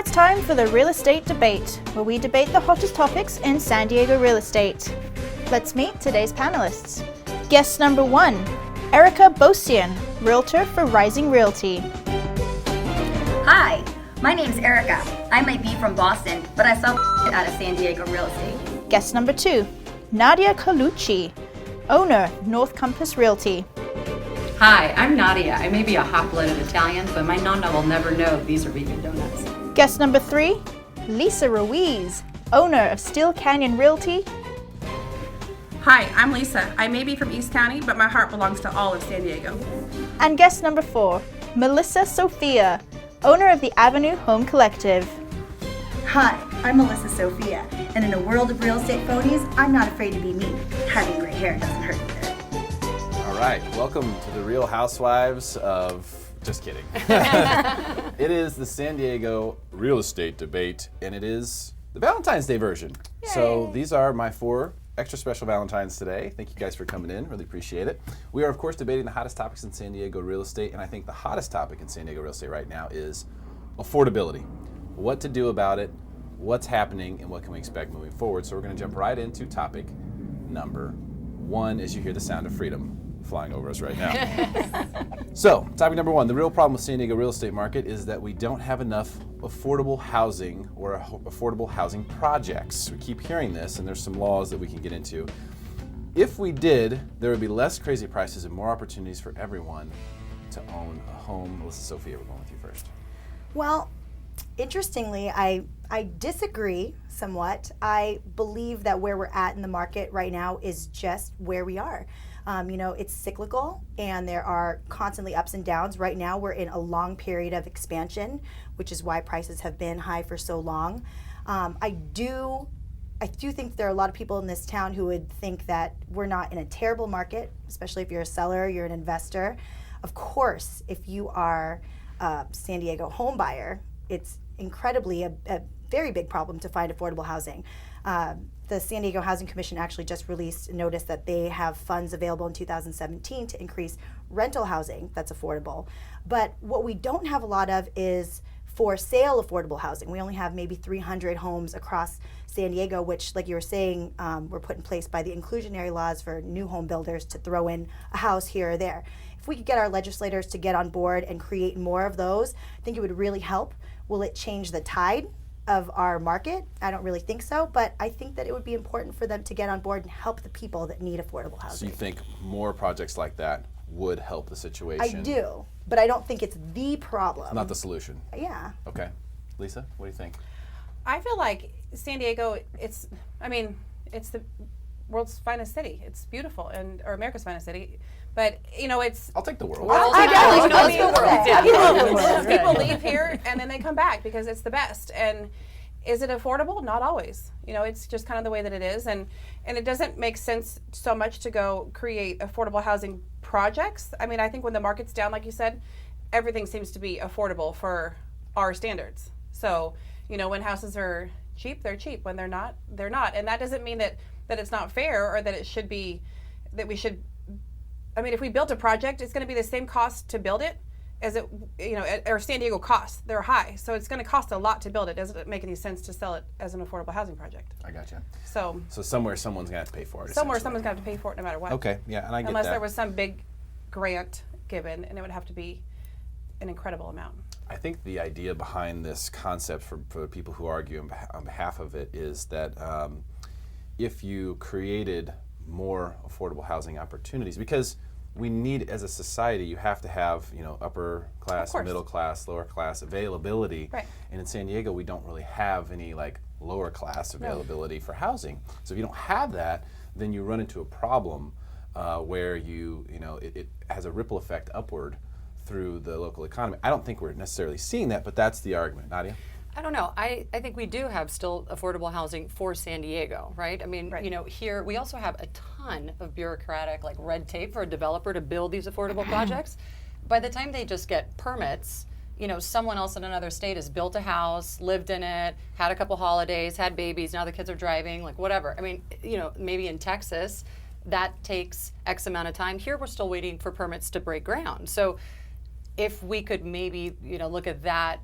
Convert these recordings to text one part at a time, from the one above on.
It's time for the real estate debate, where we debate the hottest topics in San Diego real estate. Let's meet today's panelists. Guest number 1, Erica Bocian, Realtor for Rising Realty. Hi, my name's Erica. I might be from Boston, but I saw out of San Diego real estate. Guest number 2, Nadia Colucci, owner, North Compass Realty. Hi, I'm Nadia. I may be a hot-blooded Italian, but my nonna will never know these are vegan donuts. Guest number 3, Lisa Ruiz, owner of Steel Canyon Realty. Hi, I'm Lisa. I may be from East County, but my heart belongs to all of San Diego. And guest number 4, Melissa Sofia, owner of the Avenue Home Collective. Hi, I'm Melissa Sofia, and in a world of real estate phonies, I'm not afraid to be me. Having gray hair doesn't hurt either. All right, welcome to the Real Housewives of... Just kidding. It is the San Diego real estate debate, and it is the Valentine's Day version. Yay. So these are my 4 extra special Valentines today. Thank you guys for coming in. Really appreciate it. We are, of course, debating the hottest topics in San Diego real estate, and I think the hottest topic in San Diego real estate right now is affordability. What to do about it, what's happening, and what can we expect moving forward. So we're going to jump right into topic number 1 as you hear the sound of freedom flying over us right now. So, topic number 1, the real problem with San Diego real estate market is that we don't have enough affordable housing or affordable housing projects. We keep hearing this, and there's some laws that we can get into. If we did, there would be less crazy prices and more opportunities for everyone to own a home. Melissa, Sofia, we're going with you first. Well, interestingly, I disagree somewhat. I believe that where we're at in the market right now is just where we are. It's cyclical, and there are constantly ups and downs. Right now, we're in a long period of expansion, which is why prices have been high for so long. I do think there are a lot of people in this town who would think that we're not in a terrible market, especially if you're a seller, you're an investor. Of course, if you are a San Diego home buyer, it's incredibly a very big problem to find affordable housing. The San Diego Housing Commission actually just released a notice that they have funds available in 2017 to increase rental housing that's affordable. But what we don't have a lot of is for sale affordable housing. We only have maybe 300 homes across San Diego, which, like you were saying, were put in place by the inclusionary laws for new home builders to throw in a house here or there. If we could get our legislators to get on board and create more of those, I think it would really help. Will it change the tide of our market? I don't really think so, but I think that it would be important for them to get on board and help the people that need affordable housing. So you think more projects like that would help the situation? I do, but I don't think it's the problem. Not the solution? Yeah. Okay. Lisa, what do you think? I feel like San Diego, it's the world's finest city. It's beautiful, or America's finest city. But, it's... I'll take the world. People leave here and then they come back because it's the best. And is it affordable? Not always. It's just kind of the way that it is. And it doesn't make sense so much to go create affordable housing projects. I think when the market's down, like you said, everything seems to be affordable for our standards. So, when houses are cheap, they're cheap. When they're not, they're not. And that doesn't mean that it's not fair or that it should be, that we should... if we built a project, it's going to be the same cost to build it as it, or San Diego costs. They're high, so it's going to cost a lot to build it. Doesn't make any sense to sell it as an affordable housing project. I gotcha. So somewhere someone's going to have to pay for it. Somewhere someone's going to have to pay for it no matter what. Okay, yeah, and I get Unless that. there was some big grant given, and it would have to be an incredible amount. I think the idea behind this concept for people who argue on behalf of it is that if you created more affordable housing opportunities, because we need, as a society, you have to have, upper class, middle class, lower class availability. Right. And in San Diego, we don't really have any lower class availability for housing. So if you don't have that, then you run into a problem where it has a ripple effect upward through the local economy. I don't think we're necessarily seeing that, but that's the argument. Nadia? I don't know. I think we do have still affordable housing for San Diego, right? Here we also have a ton of bureaucratic red tape for a developer to build these affordable projects. By the time they just get permits, someone else in another state has built a house, lived in it, had a couple holidays, had babies, now the kids are driving, whatever. Maybe in Texas, that takes X amount of time. Here we're still waiting for permits to break ground. So if we could maybe, look at that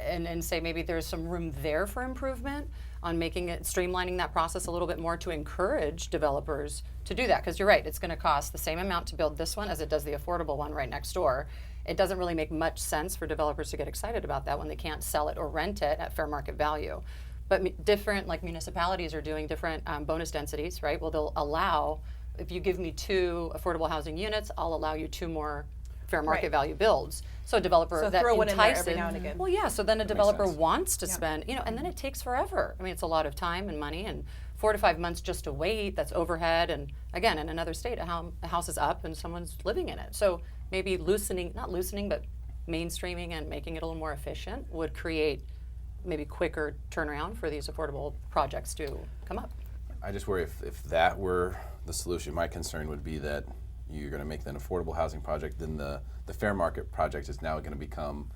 and say maybe there's some room there for improvement on making it, streamlining that process a little bit more to encourage developers to do that. Because you're right, it's going to cost the same amount to build this one as it does the affordable one right next door. It doesn't really make much sense for developers to get excited about that when they can't sell it or rent it at fair market value. But different, like municipalities are doing different bonus densities, right? Well, they'll allow, if you give me 2 affordable housing units, I'll allow you 2 more fair market value builds. So a developer So that throw one in there every entices, now and again. well, yeah. So then a developer sense. wants to spend, and then it takes forever. I mean, it's a lot of time and money, and 4 to 5 months just to wait. That's overhead, and again, in another state, a house is up and someone's living in it. So maybe not loosening, but mainstreaming and making it a little more efficient would create maybe quicker turnaround for these affordable projects to come up. I just worry if that were the solution. My concern would be that you're going to make an affordable housing project, then the fair market project is now going to become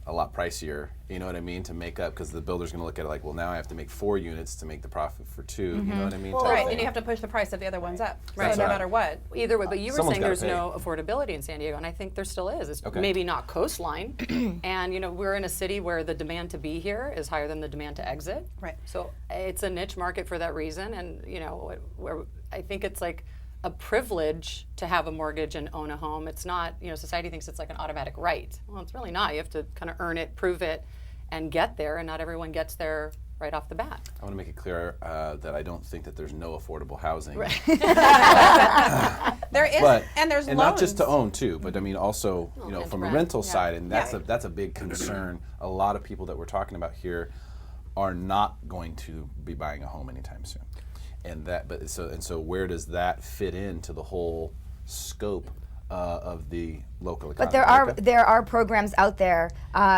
a lot pricier, you know what I mean, to make up, because the builder's going to look at it like, well, now I have to make 4 units to make the profit for 2, you know what I mean? Well, type Right, thing. and you have to push the price of the other ones up. Right. So no matter what. Either way, but you were Someone's saying gotta there's pay. no affordability in San Diego, and I think there still is. It's Okay. maybe not coastline, and we're in a city where the demand to be here is higher than the demand to exit. Right. So it's a niche market for that reason, and where I think it's like a privilege to have a mortgage and own a home. It's not, society thinks it's like an automatic right. Well, it's really not. You have to kind of earn it, prove it, and get there, and not everyone gets there right off the bat. I want to make it clear that I don't think that there's no affordable housing. Right. There is, But, and there's and loans. not just to own too, but I mean also, and from to a rent. rental Yeah. side, and that's Yeah. a big concern. A lot of people that we're talking about here are not going to be buying a home anytime soon, and so where does that fit into the whole scope of the local economy? But there are programs out there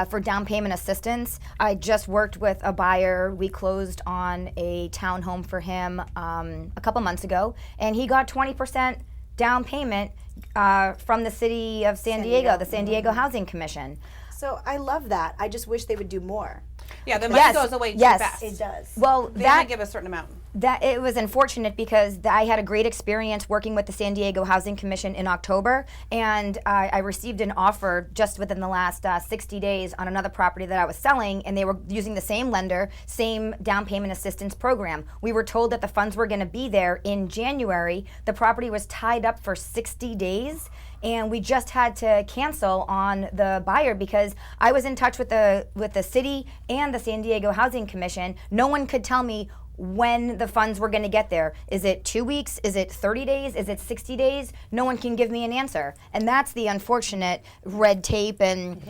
for down payment assistance. I just worked with a buyer. We closed on a townhome for him a couple months ago, and he got 20% down payment from the city of San Diego, the San Diego Housing Commission. So I love that. I just wish they would do more. Yeah, the money Yes, goes away too yes. fast. It does. Well, They that only give a certain amount. That it was unfortunate because I had a great experience working with the San Diego Housing Commission in October, and I received an offer just within the last 60 days on another property that I was selling, and they were using the same lender, same down payment assistance program. We were told that the funds were going to be there in January. The property was tied up for 60 days. And we just had to cancel on the buyer because I was in touch with the city and the San Diego Housing Commission. No one could tell me when the funds were going to get there. Is it 2 weeks? Is it 30 days? Is it 60 days? No one can give me an answer. And that's the unfortunate red tape and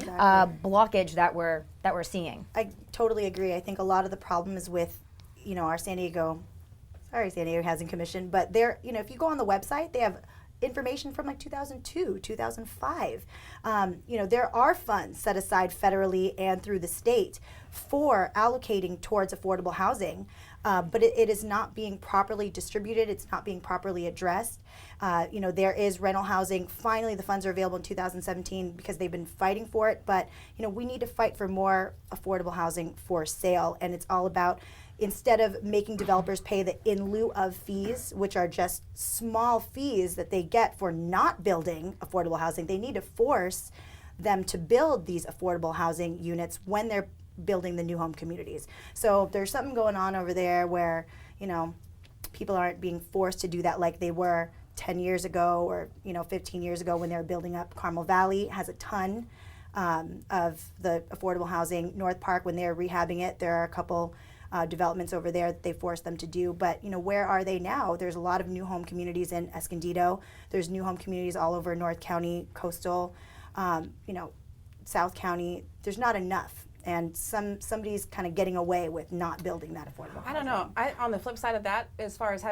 blockage that we're seeing. I totally agree. I think a lot of the problem is with, our San Diego Housing Commission, but they're, if you go on the website, they have information from like 2002, 2005. There are funds set aside federally and through the state for allocating towards affordable housing, but it is not being properly distributed. It's not being properly addressed. There is rental housing. Finally, the funds are available in 2017 because they've been fighting for it, but we need to fight for more affordable housing for sale, and it's all about, instead of making developers pay the in lieu of fees, which are just small fees that they get for not building affordable housing, they need to force them to build these affordable housing units when they're building the new home communities. So there's something going on over there where, people aren't being forced to do that like they were 10 years ago or, 15 years ago when they were building up. Carmel Valley has a ton of the affordable housing. North Park, when they're rehabbing it, there are a couple developments over there that they forced them to do. But, where are they now? There's a lot of new home communities in Escondido. There's new home communities all over North County, Coastal, South County. There's not enough. And somebody's kind of getting away with not building that affordable housing. I don't know. On the flip side of that, as far as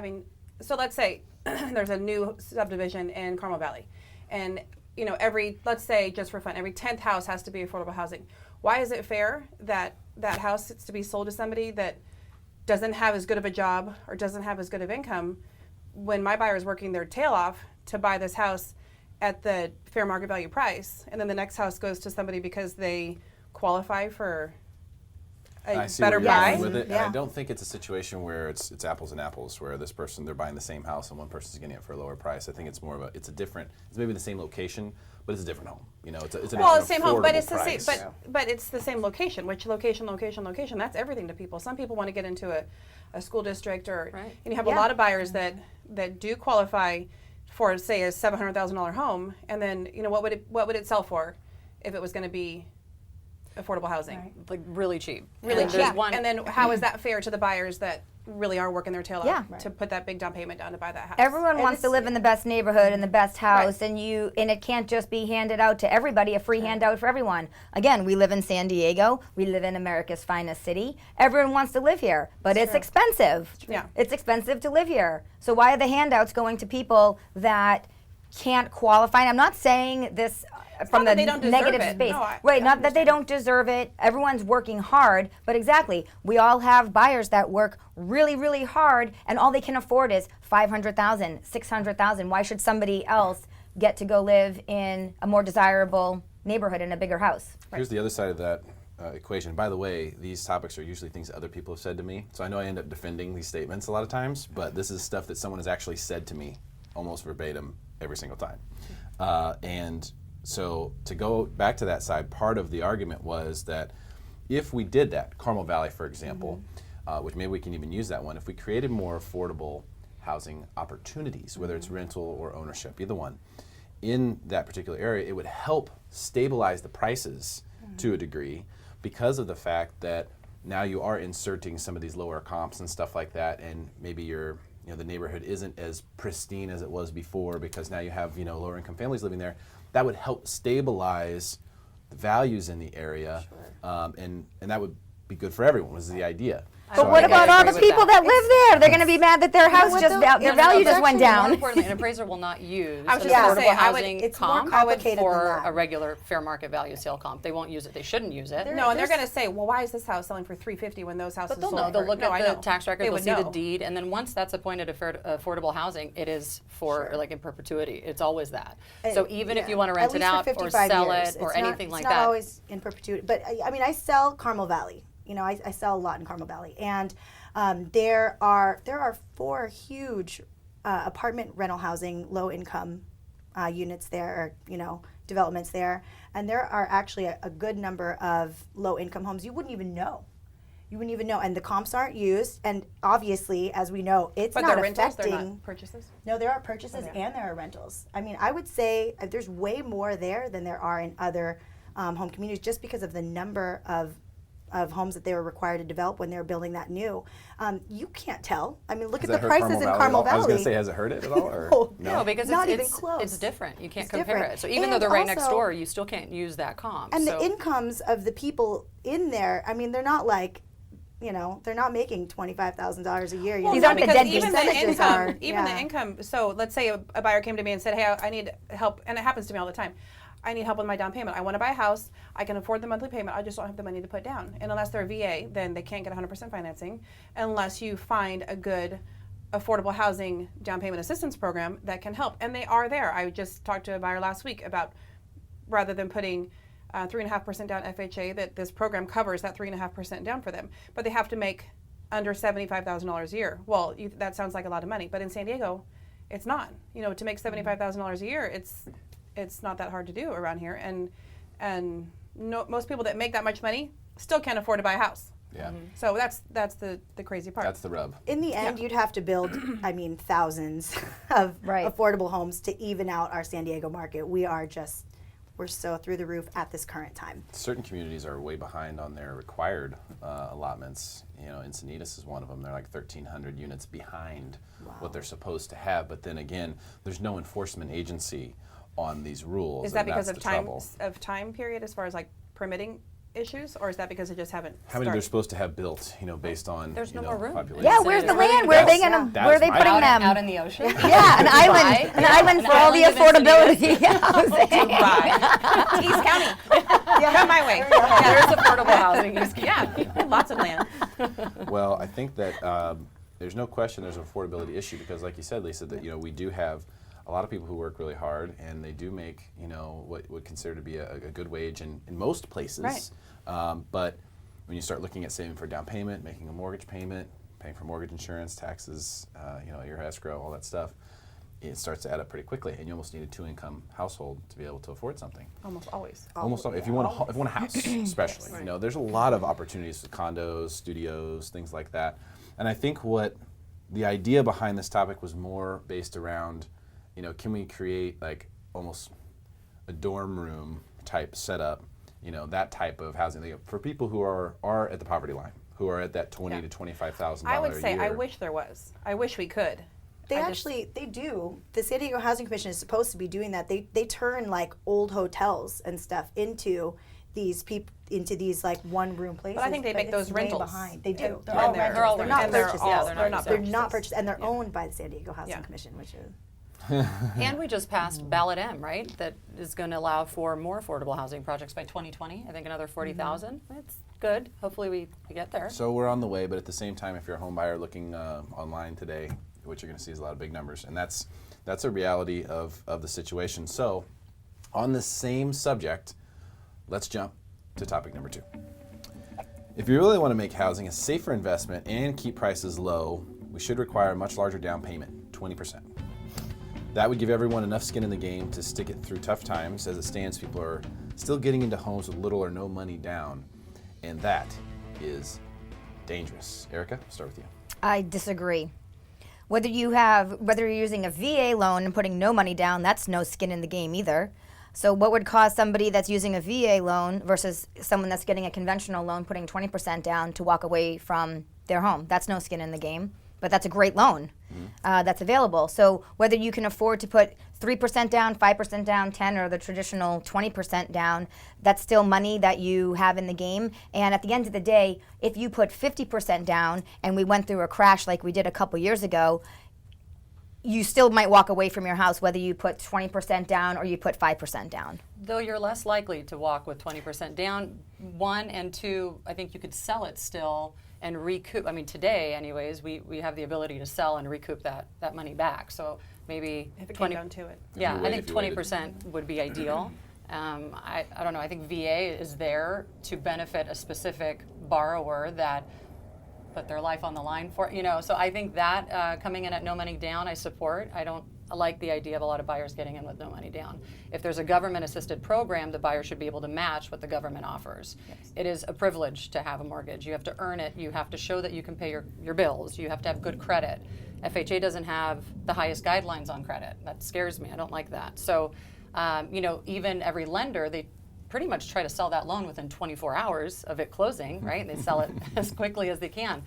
so let's say there's a new subdivision in Carmel Valley. And, let's say just for fun, every 10th house has to be affordable housing. Why is it fair that that house is to be sold to somebody that doesn't have as good of a job or doesn't have as good of income when my buyer is working their tail off to buy this house at the fair market value price, and then the next house goes to somebody because they qualify for I see better where you're buy. going with it. And Yeah. I don't think it's a situation where it's apples and apples, where this person, they're buying the same house and one person's getting it for a lower price. I think it's more of it's maybe the same location, but it's a different home. You know, it's a Well, different the same home, but it's the price. same. But it's the same location. Which location? That's everything to people. Some people want to get into a school district, or Right. and you have a lot of buyers that do qualify for, say, a $700,000 home, and then what would it sell for if it was going to be affordable housing? Like really cheap. Really And cheap. there's one- And then how is that fair to the buyers that really are working their tail Yeah. off to put that big down payment down to buy that house? Everyone wants to live in the best neighborhood and the best house, Right. and it can't just be handed out to everybody, a free handout for everyone. Again, we live in San Diego. We live in America's finest city. Everyone wants to live here, but it's expensive. Yeah. It's expensive to live here. So why are the handouts going to people that can't qualify? And I'm not saying this from not the that they don't deserve negative it. space. No, I Right, not that they understand. don't deserve it. Everyone's working hard, but exactly, we all have buyers that work really, really hard, and all they can afford is $500,000, $600,000. Why should somebody else get to go live in a more desirable neighborhood in a bigger house? Here's the other side of that equation. By the way, these topics are usually things that other people have said to me, so I know I end up defending these statements a lot of times, but this is stuff that someone has actually said to me almost verbatim every single time. And so to go back to that side, part of the argument was that if we did that, Carmel Valley, for example, which maybe we can even use that one, if we created more affordable housing opportunities, whether it's rental or ownership, either one, in that particular area, it would help stabilize the prices to a degree, because of the fact that now you are inserting some of these lower comps and stuff like that, and maybe the neighborhood isn't as pristine as it was before because now you have lower income families living there. That would help stabilize the values in the area, and that would be good for everyone, was the idea. But what about all the people that live there? They're going to be mad that their house what just, the- their value just went More down. importantly, an appraiser will not use I was an just gonna affordable say, I would- housing it's more comp complicated than for that. a regular fair market value sale comp. They won't use it. They shouldn't use it. No, and they're going to say, well, why is this house selling for $350 when those houses But they'll sold know. They'll for-" look No, I at the know. tax record. They They'll would see the know. deed, and then once that's appointed affordable housing, it is for like in perpetuity. It's always that. So even if you want to rent At it least for out or 55 sell years. it or It's anything not, like it's not that, always in perpetuity. But I mean, I sell Carmel Valley. I sell a lot in Carmel Valley, and there are 4 huge apartment rental housing, low income units there, or developments there, and there are actually a good number of low income homes you wouldn't even know. And the comps aren't used, and obviously, as we know, it's But not they're rentals, affecting. they're not purchases? No, there are purchases and there are rentals. I mean, I would say there's way more there than there are in other home communities, just because of the number of homes that they were required to develop when they were building that new. You can't tell. I mean, look Has at that the hurt prices in at Carmel all? I was Valley. going to say, has it hurt it at all? Or? no, because Not it's, even it's, close. it's different. You can't It's compare different. it. So even though And they're right next also- door, you still can't use that comp. And so. the incomes of the people in there, I mean, they're not like, they're not making $25,000 a year. These aren't the because deadbeat even the percentages income, are- even the yeah. income. So let's say a buyer came to me and said, "Hey, I need help," and it happens to me all the time. I need help with my down payment. I want to buy a house. I can afford the monthly payment. I just don't have the money to put down. And unless they're a VA, then they can't get 100% financing unless you find a good affordable housing down payment assistance program that can help. And they are there. I just talked to a buyer last week about, rather than putting 3.5% down FHA, that this program covers that 3.5% down for them. But they have to make under $75,000 a year. Well, that sounds like a lot of money, but in San Diego, it's not. To make $75,000 a year, it's not that hard to do around here, and most people that make that much money still can't afford to buy a house. Yeah. So that's the crazy part. That's the rub. In the end, you'd have to build, thousands of Right. affordable homes to even out our San Diego market. We're so through the roof at this current time. Certain communities are way behind on their required allotments. Encinitas is one of them. They're like 1,300 units behind what they're supposed to have. But then again, there's no enforcement agency on these rules. Is that and because that's of the trouble. time period as far as like permitting issues, or is that because they just haven't How many they're started? supposed to have built, based on There's no more room. population. Yeah, where's the land? Where are they gonna? That's Where are they my putting point. them? out in the ocean. Yeah, an island, for all the island in affordability housing. Right. East County. Come my way. There's affordable housing. Yeah, lots of land. Well, I think that there's no question there's an affordability issue because, like you said, Lisa, that we do have a lot of people who work really hard and they do make what would consider to be a good wage in most places. Right. But when you start looking at saving for down payment, making a mortgage payment, paying for mortgage insurance, taxes, your escrow, all that stuff, it starts to add up pretty quickly, and you almost need a 2-income household to be able to afford something. Almost always. Almost, if you want a house, especially, there's a lot of opportunities with condos, studios, things like that. And I think what the idea behind this topic was more based around, can we create like almost a dorm room type setup, that type of housing for people who are at the poverty line, who are at that $20,000 to $25,000 I would say, a year. I wish there was. I wish we could. They do. The San Diego Housing Commission is supposed to be doing that. They turn like old hotels and stuff into these like one-room places. But I think they make those it's way rentals. behind. They do. They're all They're all They're not rentals. purchased. Yeah, they're not They're purchased. not purchased, and they're owned by the San Diego Housing Commission, which is. And we just passed Ballot M, right? That is going to allow for more affordable housing projects by 2020. I think another 40,000. It's good. Hopefully we get there. So we're on the way, but at the same time, if you're a home buyer looking online today, what you're going to see is a lot of big numbers, and that's a reality of the situation. So on the same subject, let's jump to topic number 2. If you really want to make housing a safer investment and keep prices low, we should require a much larger down payment, 20%. That would give everyone enough skin in the game to stick it through tough times. As it stands, people are still getting into homes with little or no money down, and that is dangerous. Erica, I'll start with you. I disagree. Whether you're using a VA loan and putting no money down, that's no skin in the game either. So what would cause somebody that's using a VA loan versus someone that's getting a conventional loan putting 20% down to walk away from their home? That's no skin in the game, but that's a great loan that's available. So whether you can afford to put 3% down, 5% down, 10, or the traditional 20% down, that's still money that you have in the game. And at the end of the day, if you put 50% down and we went through a crash like we did a couple years ago, you still might walk away from your house whether you put 20% down or you put 5% down. Though you're less likely to walk with 20% down, 1, and 2, I think you could sell it still and recoup. I mean, today, anyways, we have the ability to sell and recoup that money back. So maybe If it 20. came down to it. Yeah, If you I think waited. 20% would be ideal. I don't know. I think VA is there to benefit a specific borrower that put their life on the line for, So I think that coming in at no money down, I support. I like the idea of a lot of buyers getting in with no money down. If there's a government-assisted program, the buyer should be able to match what the government offers. Yes. It is a privilege to have a mortgage. You have to earn it. You have to show that you can pay your bills. You have to have good credit. FHA doesn't have the highest guidelines on credit. That scares me. I don't like that. So, even every lender, they pretty much try to sell that loan within 24 hours of it closing, right? They sell it as quickly as they can.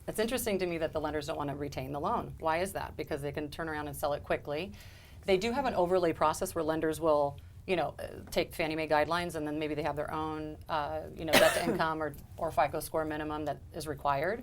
It's interesting to me that the lenders don't want to retain the loan. Why is that? Because they can turn around and sell it quickly. They do have an overlay process where lenders will, take Fannie Mae guidelines, and then maybe they have their own, debt to income or FICO score minimum that is required.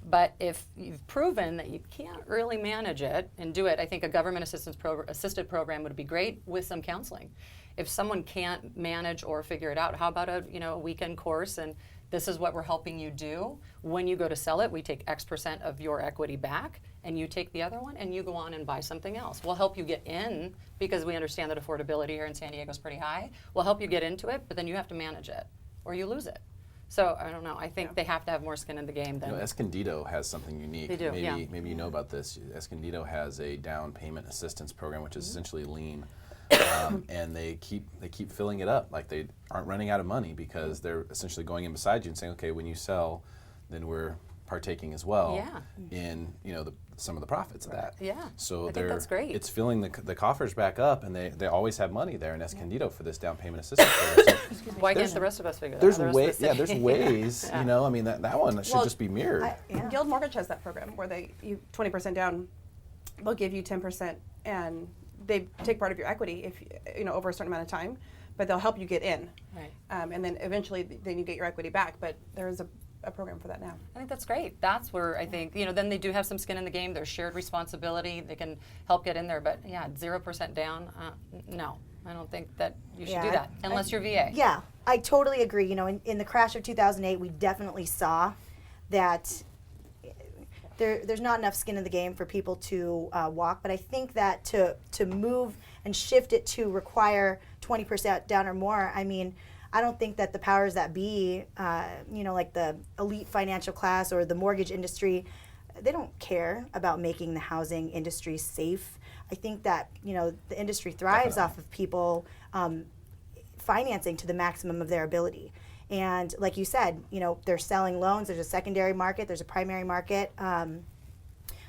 But if you've proven that you can't really manage it and do it, I think a government assisted program would be great with some counseling. If someone can't manage or figure it out, how about a weekend course, and this is what we're helping you do. When you go to sell it, we take X% of your equity back, and you take the other one, and you go on and buy something else. We'll help you get in because we understand that affordability here in San Diego is pretty high. We'll help you get into it, but then you have to manage it, or you lose it. So I don't know. I think they have to have more skin in the game than. Escondido has something unique. They do. Maybe you know about this. Escondido has a down payment assistance program, which is essentially lean. And they keep filling it up, like they aren't running out of money because they're essentially going in beside you and saying, okay, when you sell, then we're partaking as well in some of the profits of that. Yeah. So I think that's great. It's filling the coffers back up, and they always have money there in Escondido for this down payment assistance program. So Why can't the rest of us figure that there's out? ways. There's ways. I mean that one should just be mirrored. Guild Mortgage has that program where you 20% down, they'll give you 10%, and they take part of your equity if over a certain amount of time, but they'll help you get in. Right. And then eventually, then you get your equity back. But there is a program for that now. I think that's great. That's where I think, then they do have some skin in the game. There's shared responsibility. They can help get in there. But 0% down, no. I don't think that you should do that unless you're VA. Yeah, I totally agree. In the crash of 2008, we definitely saw that there's not enough skin in the game for people to walk. But I think that to move and shift it to require 20% down or more, I mean, I don't think that the powers that be, like the elite financial class or the mortgage industry, they don't care about making the housing industry safe. I think that, the industry thrives off of people financing to the maximum of their ability. And like you said, they're selling loans. There's a secondary market. There's a primary market.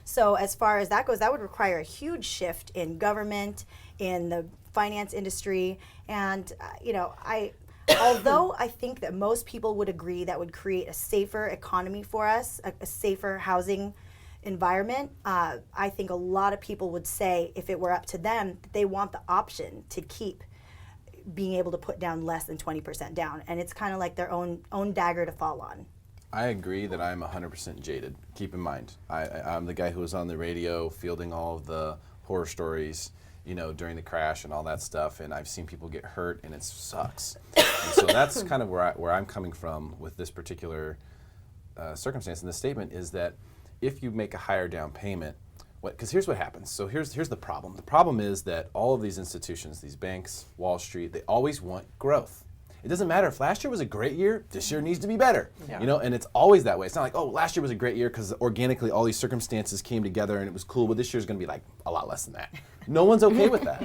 So as far as that goes, that would require a huge shift in government, in the finance industry. And, although I think that most people would agree that would create a safer economy for us, a safer housing environment, I think a lot of people would say, if it were up to them, that they want the option to keep being able to put down less than 20% down. And it's kind of like their own dagger to fall on. I agree that I'm 100% jaded. Keep in mind, I'm the guy who was on the radio fielding all of the horror stories, during the crash and all that stuff, and I've seen people get hurt, and it sucks. And so that's kind of where I'm coming from with this particular circumstance. And the statement is that if you make a higher down payment, because here's what happens. So here's the problem. The problem is that all of these institutions, these banks, Wall Street, they always want growth. It doesn't matter if last year was a great year, this year needs to be better. Yeah. And it's always that way. It's not like, oh, last year was a great year because organically all these circumstances came together and it was cool, but this year's going to be like a lot less than that. No one's okay with that.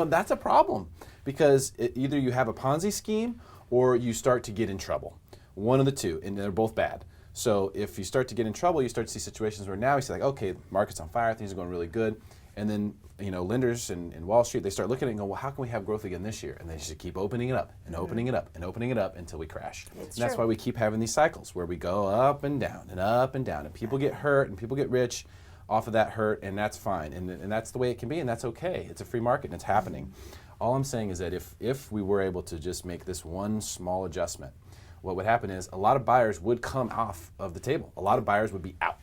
That's a problem because either you have a Ponzi scheme or you start to get in trouble. One of the two, and they're both bad. So if you start to get in trouble, you start to see situations where now you say like, okay, market's on fire, things are going really good, and then lenders and Wall Street, they start looking at it and go, well, how can we have growth again this year? And they just keep opening it up and opening it up and opening it up until we crash. And that's why we keep having these cycles where we go up and down and up and down, and people get hurt and people get rich off of that hurt, and that's fine. And that's the way it can be, and that's okay. It's a free market and it's happening. All I'm saying is that if we were able to just make this one small adjustment, what would happen is a lot of buyers would come off of the table. A lot of buyers would be out.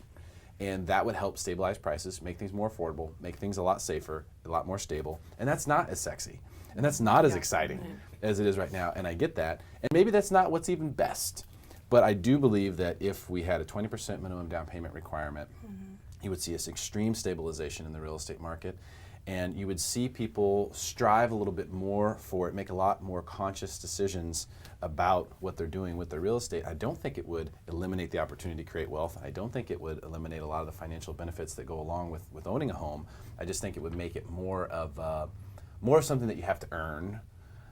And that would help stabilize prices, make things more affordable, make things a lot safer, a lot more stable. And that's not as sexy. And that's not as exciting as it is right now. And I get that. And maybe that's not what's even best. But I do believe that if we had a 20% minimum down payment requirement, you would see this extreme stabilization in the real estate market. And you would see people strive a little bit more for it, make a lot more conscious decisions about what they're doing with their real estate. I don't think it would eliminate the opportunity to create wealth. I don't think it would eliminate a lot of the financial benefits that go along with owning a home. I just think it would make it more of something that you have to earn,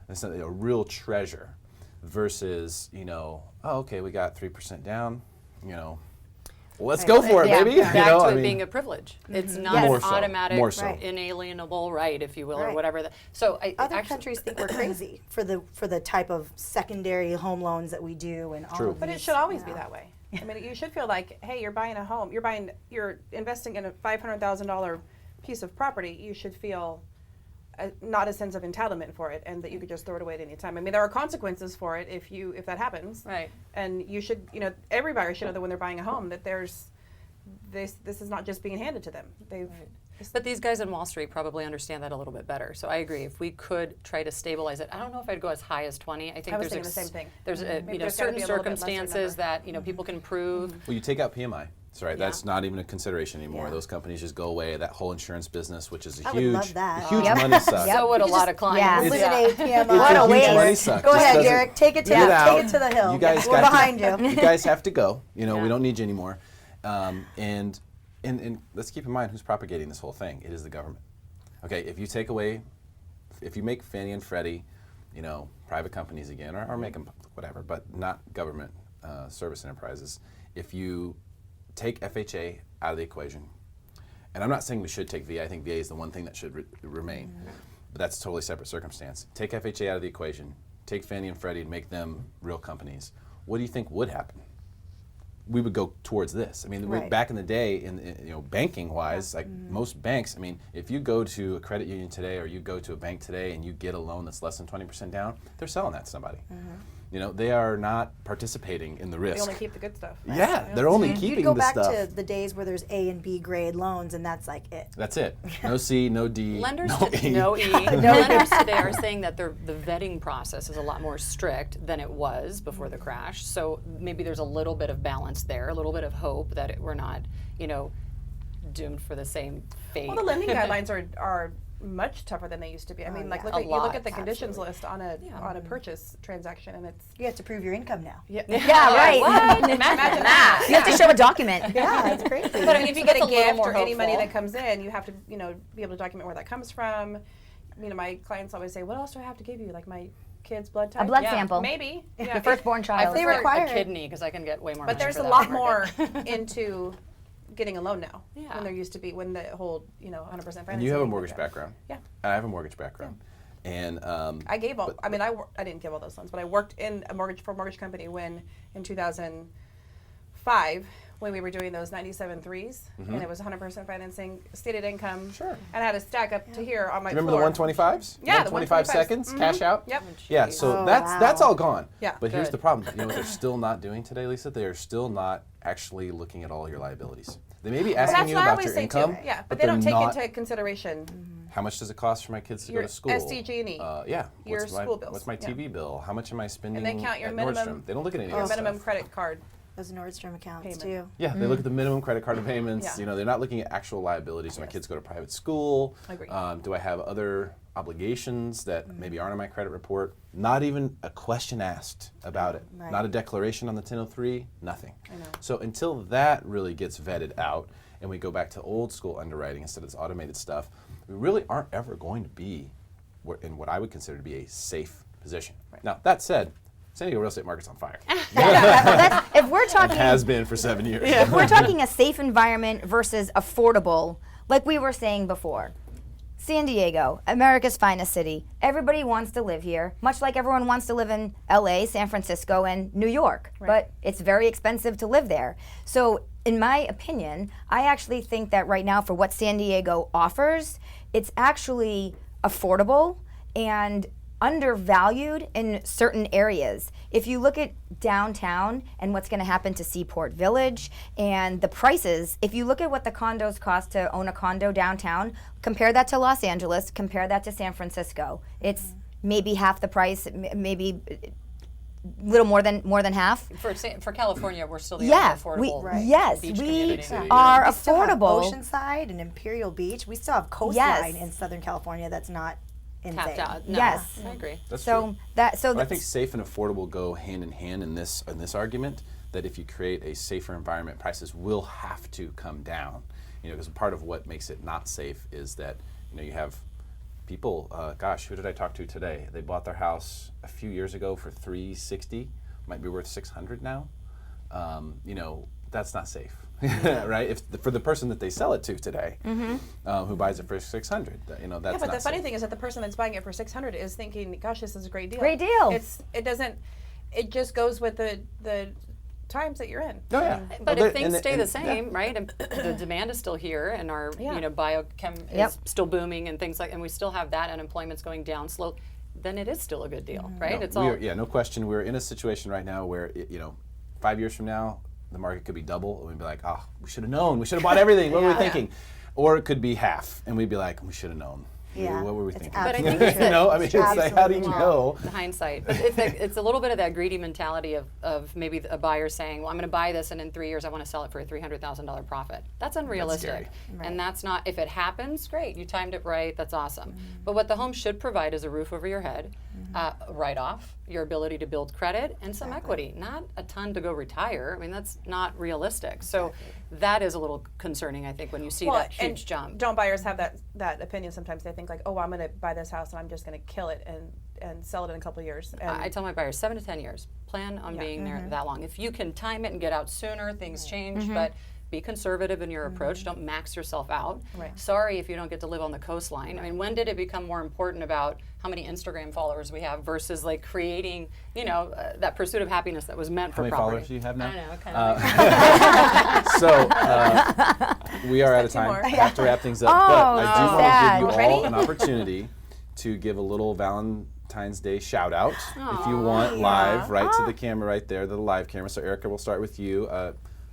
and something, a real treasure, versus, oh, okay, we got 3% down, let's go for it, baby. Back to it being a privilege. It's not an automatic, inalienable right, if you will, or whatever. So other countries think we're crazy for the type of secondary home loans that we do, and all. But it should always be that way. I mean, you should feel like, hey, you're buying a home. You're investing in a $500,000 piece of property. You should feel not a sense of entitlement for it, and that you could just throw it away at any time. I mean, there are consequences for it if that happens. Right. And you should, every buyer should know that when they're buying a home, that this is not just being handed to them. But these guys on Wall Street probably understand that a little bit better. So I agree. If we could try to stabilize it, I don't know if I'd go as high as 20. I think was thinking the same thing. There's certain circumstances that people can prove. Well, you take out PMI. That's right. That's not even a consideration anymore. Those companies just go away. That whole insurance business, which is a huge money suck. So would a lot of clients. Eliminate PMI. What a huge money suck. Go ahead, Derek. Take it to the hill. You guys We're behind you. You guys have to go. We don't need you anymore. And let's keep in mind who's propagating this whole thing. It is the government. Okay, if you make Fannie and Freddie, private companies again, or make them whatever, but not government service enterprises. If you take FHA out of the equation, and I'm not saying we should take VA. I think VA is the one thing that should remain, but that's a totally separate circumstance. Take FHA out of the equation. Take Fannie and Freddie and make them real companies. What do you think would happen? We would go towards this. I mean, back in the day, in banking wise, like most banks. I mean, if you go to a credit union today, or you go to a bank today, and you get a loan that's less than 20% down, they're selling that to somebody. They are not participating in the risk. They only keep the good stuff. Right? Yeah, they're only keeping the stuff. You go back to the days where there's A and B grade loans, and that's like it. That's it. No C, no D, Lenders no E. Lenders today are saying that the vetting process is a lot more strict than it was before the crash. So maybe there's a little bit of balance there, a little bit of hope that we're not, doomed for the same fate. Well, the lending guidelines are much tougher than they used to be. I mean, like A you look lot. at the conditions list on a purchase transaction, and it's You have to prove your income now. Yeah, right. imagine that. You have to show a document. Yeah, it's crazy. But I mean, if you get a that's a little gift more or any money hopeful. that comes in, you have to, be able to document where that comes from. My clients always say, "What else do I have to give you? Like my kid's blood type?" A blood sample. Maybe. Your Yeah. firstborn I child. They prefer require a it. kidney because I can get way more. But money there's for a that lot market. more into getting a loan now Yeah. than there used to be when the whole 100% financing. And you have a mortgage background. Yeah. And I have a mortgage background. And I gave all. I didn't give all those loans, but I worked in a mortgage company when in 2005 when we were doing those 97 threes, and it was 100% financing, stated income. Sure. And I had a stack up to here on my remember floor. the 125s? Yeah, the 125 125s. seconds, cash out? Yep. Yeah, so Oh, that's wow. all gone. Yeah. But here's Good. the problem. You know what they're still not doing today, Lisa? They are still not actually looking at all your liabilities. They may be Well, asking that's you what I about always your say income, too. Yeah, but they they're don't take not, into consideration how much does it cost for my kids to your go to school? SDG&E, Yeah. your What's my, school bills. What's my Yeah. TV bill? How much am I spending and they count your at minimum. Nordstrom? They don't look at any of your that minimum stuff. credit card. Those Nordstrom accounts Payment. too. Yeah, they look at the minimum credit card payments. Yeah. They're not looking at actual liabilities. Do my kids go to private school? Agree. Do I have other obligations that maybe aren't on my credit report? Not even a question asked about it. Right. Not a declaration on the 1003, nothing. I know. So until that really gets vetted out and we go back to old school underwriting instead of this automated stuff, we really aren't ever going to be in what I would consider to be a safe position. Now, that said, San Diego real estate market's on fire. If we're talking, Has been for 7 years. if we're talking a safe environment versus affordable, like we were saying before, San Diego, America's finest city. Everybody wants to live here, much like everyone wants to live in LA, San Francisco, and New York. But it's very expensive to live there. So, in my opinion, I actually think that right now, for what San Diego offers, it's actually affordable and undervalued in certain areas. If you look at downtown and what's going to happen to Seaport Village and the prices, if you look at what the condos cost to own a condo downtown, compare that to Los Angeles, compare that to San Francisco. It's maybe half the price, maybe a little more than half. For California, we're still the Yeah, only we affordable yes, beach we community. are We still have affordable. Oceanside and Imperial Beach. We still have coastline in Southern California that's not insane. Tapped out. No, Yes. I agree. That's So true. that But I that's- think safe and affordable go hand in hand in this argument. That if you create a safer environment, prices will have to come down. Because part of what makes it not safe is that you have people. Gosh, who did I talk to today? They bought their house a few years ago for $360, might be worth $600 now. That's not safe, right? For the person that they sell it to today, who buys it for $600, that's Yeah, but not the funny safe. thing is that the person that's buying it for $600 is thinking, "Gosh, this is a great deal." Great deal. It just goes with the times that you're in. Oh yeah. But Well, if things stay the yeah. same, right, and the demand is still here, and our biochem Yep. is still booming, and things and we still have that unemployment's going down slow, then it is still a good deal, right? No, It's all no question. We're in a situation right now where 5 years from now, the market could be double, and we'd be like, "Oh, we should have known. We should have bought everything. What were we thinking?" Or it could be half, and we'd be like, "We should have known. Yeah, What were we it's thinking?" But I think absolutely it's true. it's like, how do you Absolutely. know? the hindsight. But it's a little bit of that greedy mentality of maybe a buyer saying, "Well, I'm going to buy this, and in 3 years I want to sell it for a $300,000 profit." That's unrealistic, scary. and that's not. If it happens, great. You timed it right. That's awesome. But what the home should provide is a roof over your head, write-off, your ability to build credit, and some equity. Not a ton to go retire. I mean, that's not realistic. So that is a little concerning, I think, when you see that and huge jump. Don't buyers have that opinion sometimes? They think like, "Oh, I'm going to buy this house and I'm just going to kill it and sell it in a couple of years." And I tell my buyers 7 to 10 years. Plan on being there that long. If you can time it and get out sooner, things change. But be conservative in your approach. Don't max yourself out. Right. Sorry if you don't get to live on the coastline. I mean, when did it become more important about how many Instagram followers we have versus like creating, that pursuit of happiness that was meant How for many property? followers do you have now? I don't know. Kind of. So we are out of time. more? I have to wrap things up, Oh, but I do so want sad. to give you Ready? all an opportunity to give a little Valentine's Day shout out if you want, live, right to the camera right there, the live camera. So Erica, we'll start with you.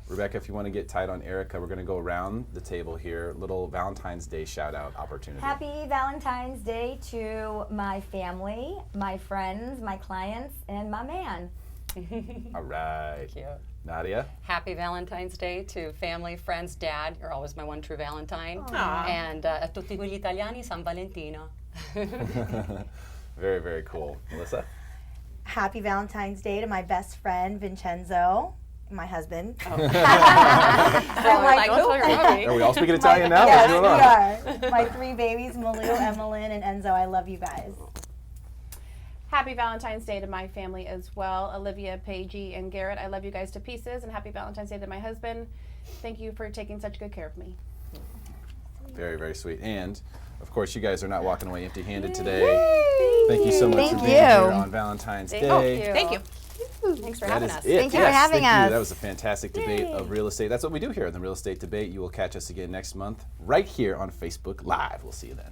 Rebecca, if you want to get tight on Erica, we're going to go around the table here. Little Valentine's Day shout out opportunity. Happy Valentine's Day to my family, my friends, my clients, and my man. All right. Cute. Nadia? Happy Valentine's Day to family, friends, dad. You're always my one true Valentine. And a tutti quegli italiani, San Valentino. Very, very cool. Melissa? Happy Valentine's Day to my best friend Vincenzo, my husband. Don't tell your hubby. Are we all speaking Italian now? Yes, What's going on? we are. My 3 babies, Malu, Emmeline, and Enzo. I love you guys. Happy Valentine's Day to my family as well. Olivia, Paige, and Garrett. I love you guys to pieces. And happy Valentine's Day to my husband. Thank you for taking such good care of me. Very, very sweet. And, of course, you guys are not walking away empty-handed today. Thank you so much Thank for being you. here on Valentine's Day. Thank you. Thanks for That having is us. it. Thank you for Yes, having thank you. us. That was a fantastic debate of real estate. That's what we do here in the Real Estate Debate. You will catch us again next month right here on Facebook Live. We'll see you then.